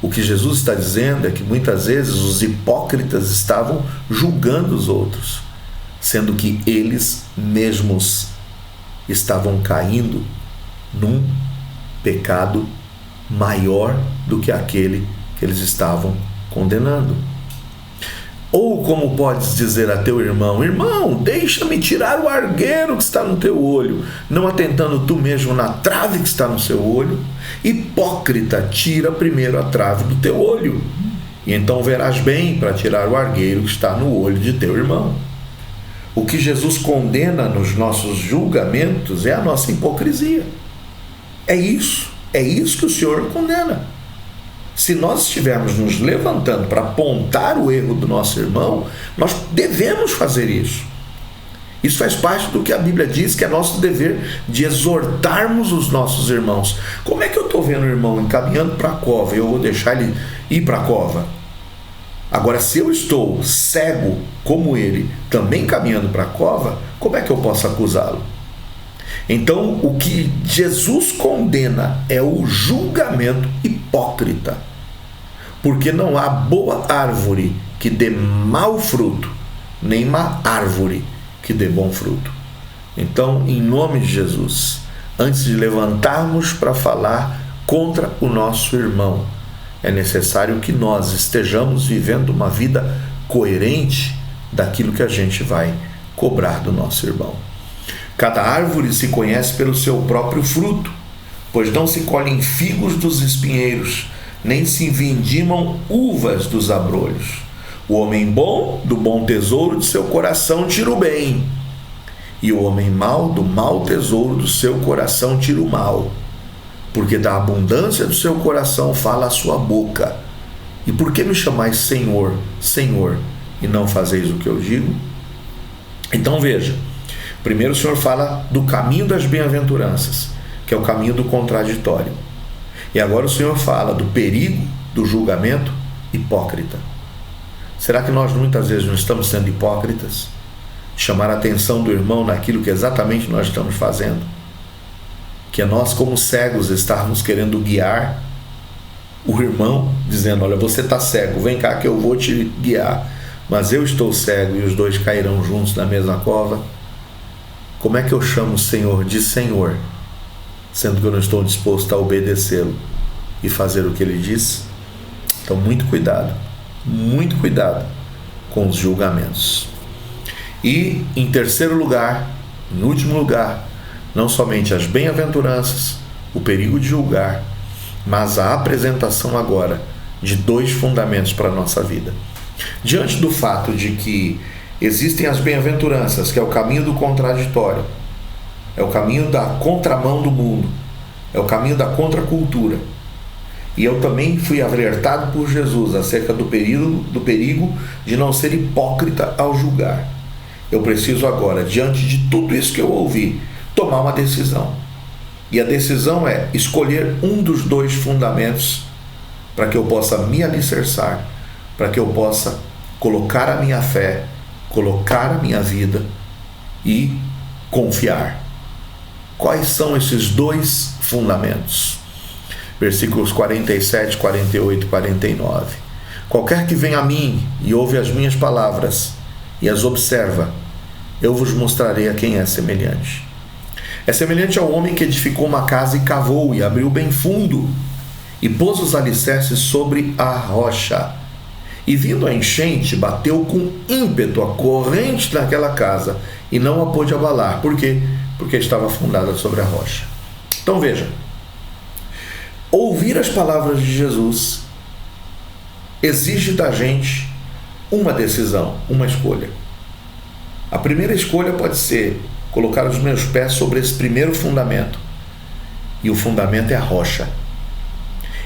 O que Jesus está dizendo é que muitas vezes os hipócritas estavam julgando os outros, sendo que eles mesmos estavam caindo num pecado maior do que aquele que eles estavam condenando. Ou como podes dizer a teu irmão: irmão, deixa-me tirar o argueiro que está no teu olho, não atentando tu mesmo na trave que está no seu olho? Hipócrita, tira primeiro a trave do teu olho, e então verás bem para tirar o argueiro que está no olho de teu irmão. O que Jesus condena nos nossos julgamentos é a nossa hipocrisia. É isso que o Senhor condena. Se nós estivermos nos levantando para apontar o erro do nosso irmão, nós devemos fazer isso. Isso faz parte do que a Bíblia diz que é nosso dever, de exortarmos os nossos irmãos. Como é que eu estou vendo o irmão encaminhando para a cova e eu vou deixar ele ir para a cova? Agora, se eu estou cego como ele, também caminhando para a cova, como é que eu posso acusá-lo? Então, o que Jesus condena é o julgamento hipócrita. Porque não há boa árvore que dê mau fruto, nem má árvore que dê bom fruto. Então, em nome de Jesus, antes de levantarmos para falar contra o nosso irmão, é necessário que nós estejamos vivendo uma vida coerente daquilo que a gente vai cobrar do nosso irmão. Cada árvore se conhece pelo seu próprio fruto, pois não se colhem figos dos espinheiros, nem se vindimam uvas dos abrolhos. O homem bom, do bom tesouro de seu coração tira o bem, e o homem mau, do mau tesouro do seu coração tira o mal. Porque da abundância do seu coração fala a sua boca. E por que me chamais Senhor, Senhor, e não fazeis o que eu digo? Então veja, primeiro o Senhor fala do caminho das bem-aventuranças, que é o caminho do contraditório. E agora o Senhor fala do perigo do julgamento hipócrita. Será que nós muitas vezes não estamos sendo hipócritas? Chamar a atenção do irmão naquilo que exatamente nós estamos fazendo? Que é nós, como cegos, estarmos querendo guiar o irmão, dizendo: olha, você está cego, vem cá que eu vou te guiar. Mas eu estou cego e os dois cairão juntos na mesma cova. Como é que eu chamo o Senhor de Senhor, sendo que eu não estou disposto a obedecê-lo e fazer o que ele diz? Então, muito cuidado com os julgamentos. E, em terceiro lugar, em último lugar, não somente as bem-aventuranças, o perigo de julgar, mas a apresentação agora de dois fundamentos para a nossa vida. Diante do fato de que existem as bem-aventuranças, que é o caminho do contraditório, é o caminho da contramão do mundo, é o caminho da contracultura. E eu também fui alertado por Jesus acerca do perigo de não ser hipócrita ao julgar. Eu preciso agora, diante de tudo isso que eu ouvi, tomar uma decisão. E a decisão é escolher um dos dois fundamentos para que eu possa me alicerçar, para que eu possa colocar a minha fé, colocar a minha vida e confiar. Quais são esses dois fundamentos? Versículos 47, 48 e 49. Qualquer que vem a mim e ouve as minhas palavras e as observa, eu vos mostrarei a quem é semelhante. É semelhante ao homem que edificou uma casa e cavou e abriu bem fundo e pôs os alicerces sobre a rocha. E vindo a enchente, bateu com ímpeto a corrente daquela casa e não a pôde abalar. Por quê? Porque estava fundada sobre a rocha. Então veja, ouvir as palavras de Jesus exige da gente uma decisão, uma escolha. A primeira escolha pode ser colocar os meus pés sobre esse primeiro fundamento. E o fundamento é a rocha.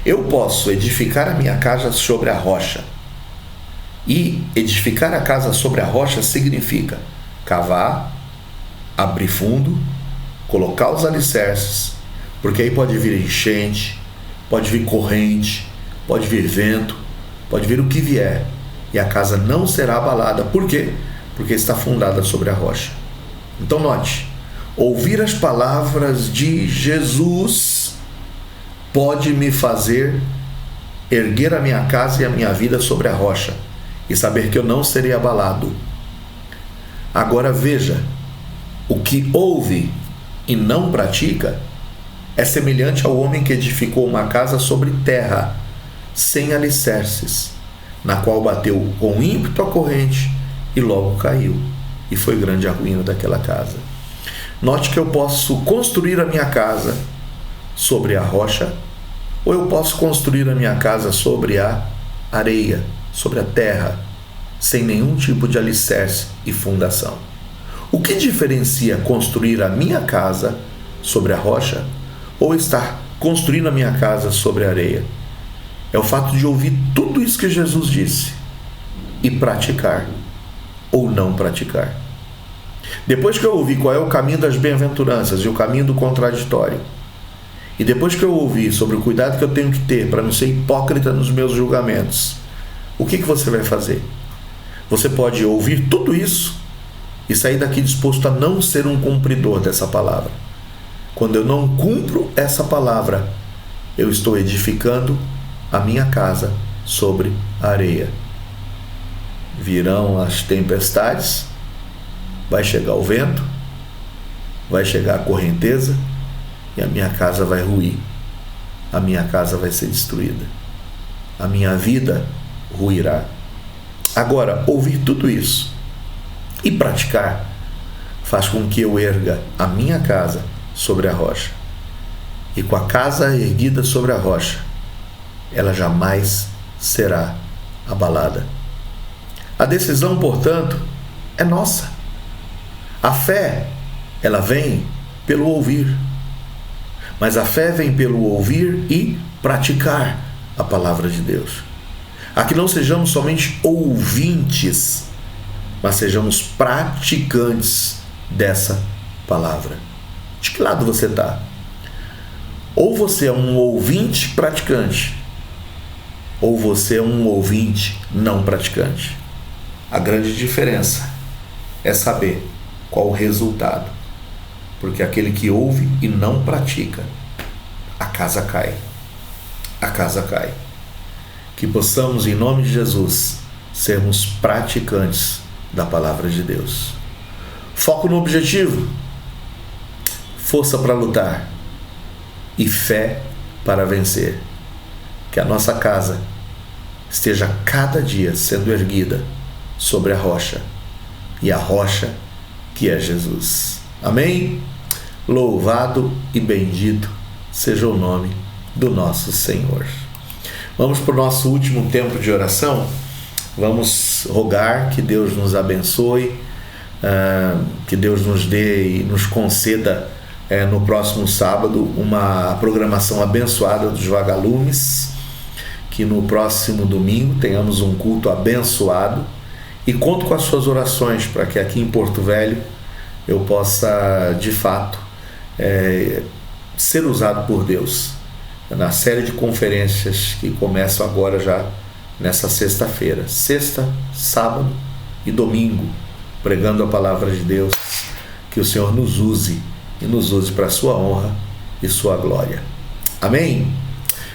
Eu posso edificar a minha casa sobre a rocha. E edificar a casa sobre a rocha significa cavar, abrir fundo, colocar os alicerces, porque aí pode vir enchente, pode vir corrente, pode vir vento, pode vir o que vier, e a casa não será abalada. Por quê? Porque está fundada sobre a rocha. Então note, ouvir as palavras de Jesus pode me fazer erguer a minha casa e a minha vida sobre a rocha e saber que eu não serei abalado. Agora veja, o que ouve e não pratica é semelhante ao homem que edificou uma casa sobre terra, sem alicerces, na qual bateu com ímpeto a corrente e logo caiu, e foi grande a ruína daquela casa. Note que eu posso construir a minha casa sobre a rocha, ou eu posso construir a minha casa sobre a areia, sobre a terra, sem nenhum tipo de alicerce e fundação. O que diferencia construir a minha casa sobre a rocha ou estar construindo a minha casa sobre a areia? É o fato de ouvir tudo isso que Jesus disse e praticar ou não praticar. Depois que eu ouvi qual é o caminho das bem-aventuranças e o caminho do contraditório, e depois que eu ouvi sobre o cuidado que eu tenho que ter para não ser hipócrita nos meus julgamentos, o que você vai fazer? Você pode ouvir tudo isso e sair daqui disposto a não ser um cumpridor dessa palavra. Quando eu não cumpro essa palavra, eu estou edificando a minha casa sobre a areia. Virão as tempestades, vai chegar o vento, vai chegar a correnteza e a minha casa vai ruir. A minha casa vai ser destruída. A minha vida ruirá. Agora, ouvir tudo isso e praticar faz com que eu erga a minha casa sobre a rocha. E com a casa erguida sobre a rocha, ela jamais será abalada. A decisão, portanto, é nossa. A fé, ela vem pelo ouvir. Mas a fé vem pelo ouvir e praticar a palavra de Deus. A que não sejamos somente ouvintes, mas sejamos praticantes dessa palavra. De que lado você está? Ou você é um ouvinte praticante, ou você é um ouvinte não praticante. A grande diferença é saber qual o resultado. Porque aquele que ouve e não pratica, a casa cai. A casa cai. Que possamos, em nome de Jesus, sermos praticantes da palavra de Deus. Foco no objetivo, força para lutar e fé para vencer. Que a nossa casa esteja cada dia sendo erguida sobre a rocha, e a rocha que é Jesus. Amém? Louvado e bendito seja o nome do nosso Senhor. Vamos para o nosso último tempo de oração. Vamos rogar que Deus nos abençoe, que Deus nos dê e nos conceda no próximo sábado uma programação abençoada dos Vagalumes, que no próximo domingo tenhamos um culto abençoado, e conto com as suas orações para que aqui em Porto Velho eu possa de fato ser usado por Deus na série de conferências que começam agora já nessa sexta-feira, sexta, sábado e domingo, pregando a palavra de Deus. Que o Senhor nos use e nos use para a sua honra e sua glória. Amém?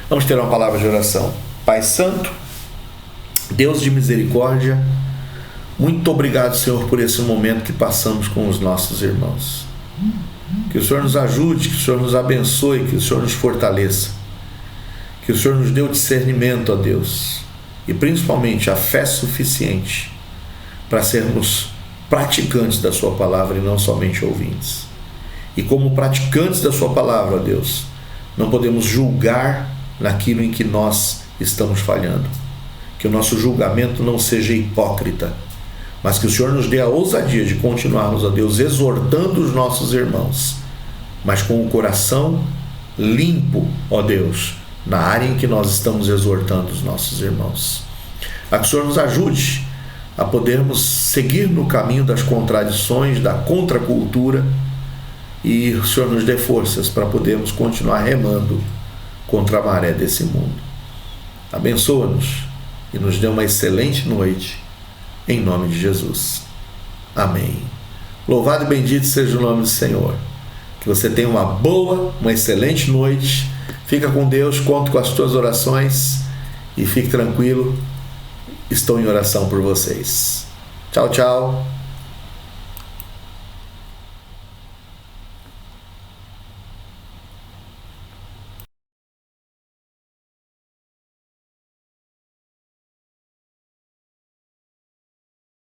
Vamos ter uma palavra de oração. Pai Santo, Deus de misericórdia, Muito obrigado, Senhor, por esse momento que passamos com os nossos irmãos. Que o Senhor nos ajude, que o Senhor nos abençoe, que o Senhor nos fortaleça. Que o Senhor nos dê o discernimento, ó Deus, e principalmente a fé suficiente para sermos praticantes da sua palavra e não somente ouvintes. E como praticantes da sua palavra, ó Deus, não podemos julgar naquilo em que nós estamos falhando. Que o nosso julgamento não seja hipócrita, mas que o Senhor nos dê a ousadia de continuarmos, ó Deus, exortando os nossos irmãos, mas com o coração limpo, ó Deus, na área em que nós estamos exortando os nossos irmãos. A que o Senhor nos ajude a podermos seguir no caminho das contradições, da contracultura, e o Senhor nos dê forças para podermos continuar remando contra a maré desse mundo. Abençoa-nos e nos dê uma excelente noite, em nome de Jesus. Amém. Louvado e bendito seja o nome do Senhor. Que você tenha uma boa, uma excelente noite. Fica com Deus, conto com as tuas orações e fique tranquilo. Estou em oração por vocês. Tchau, tchau.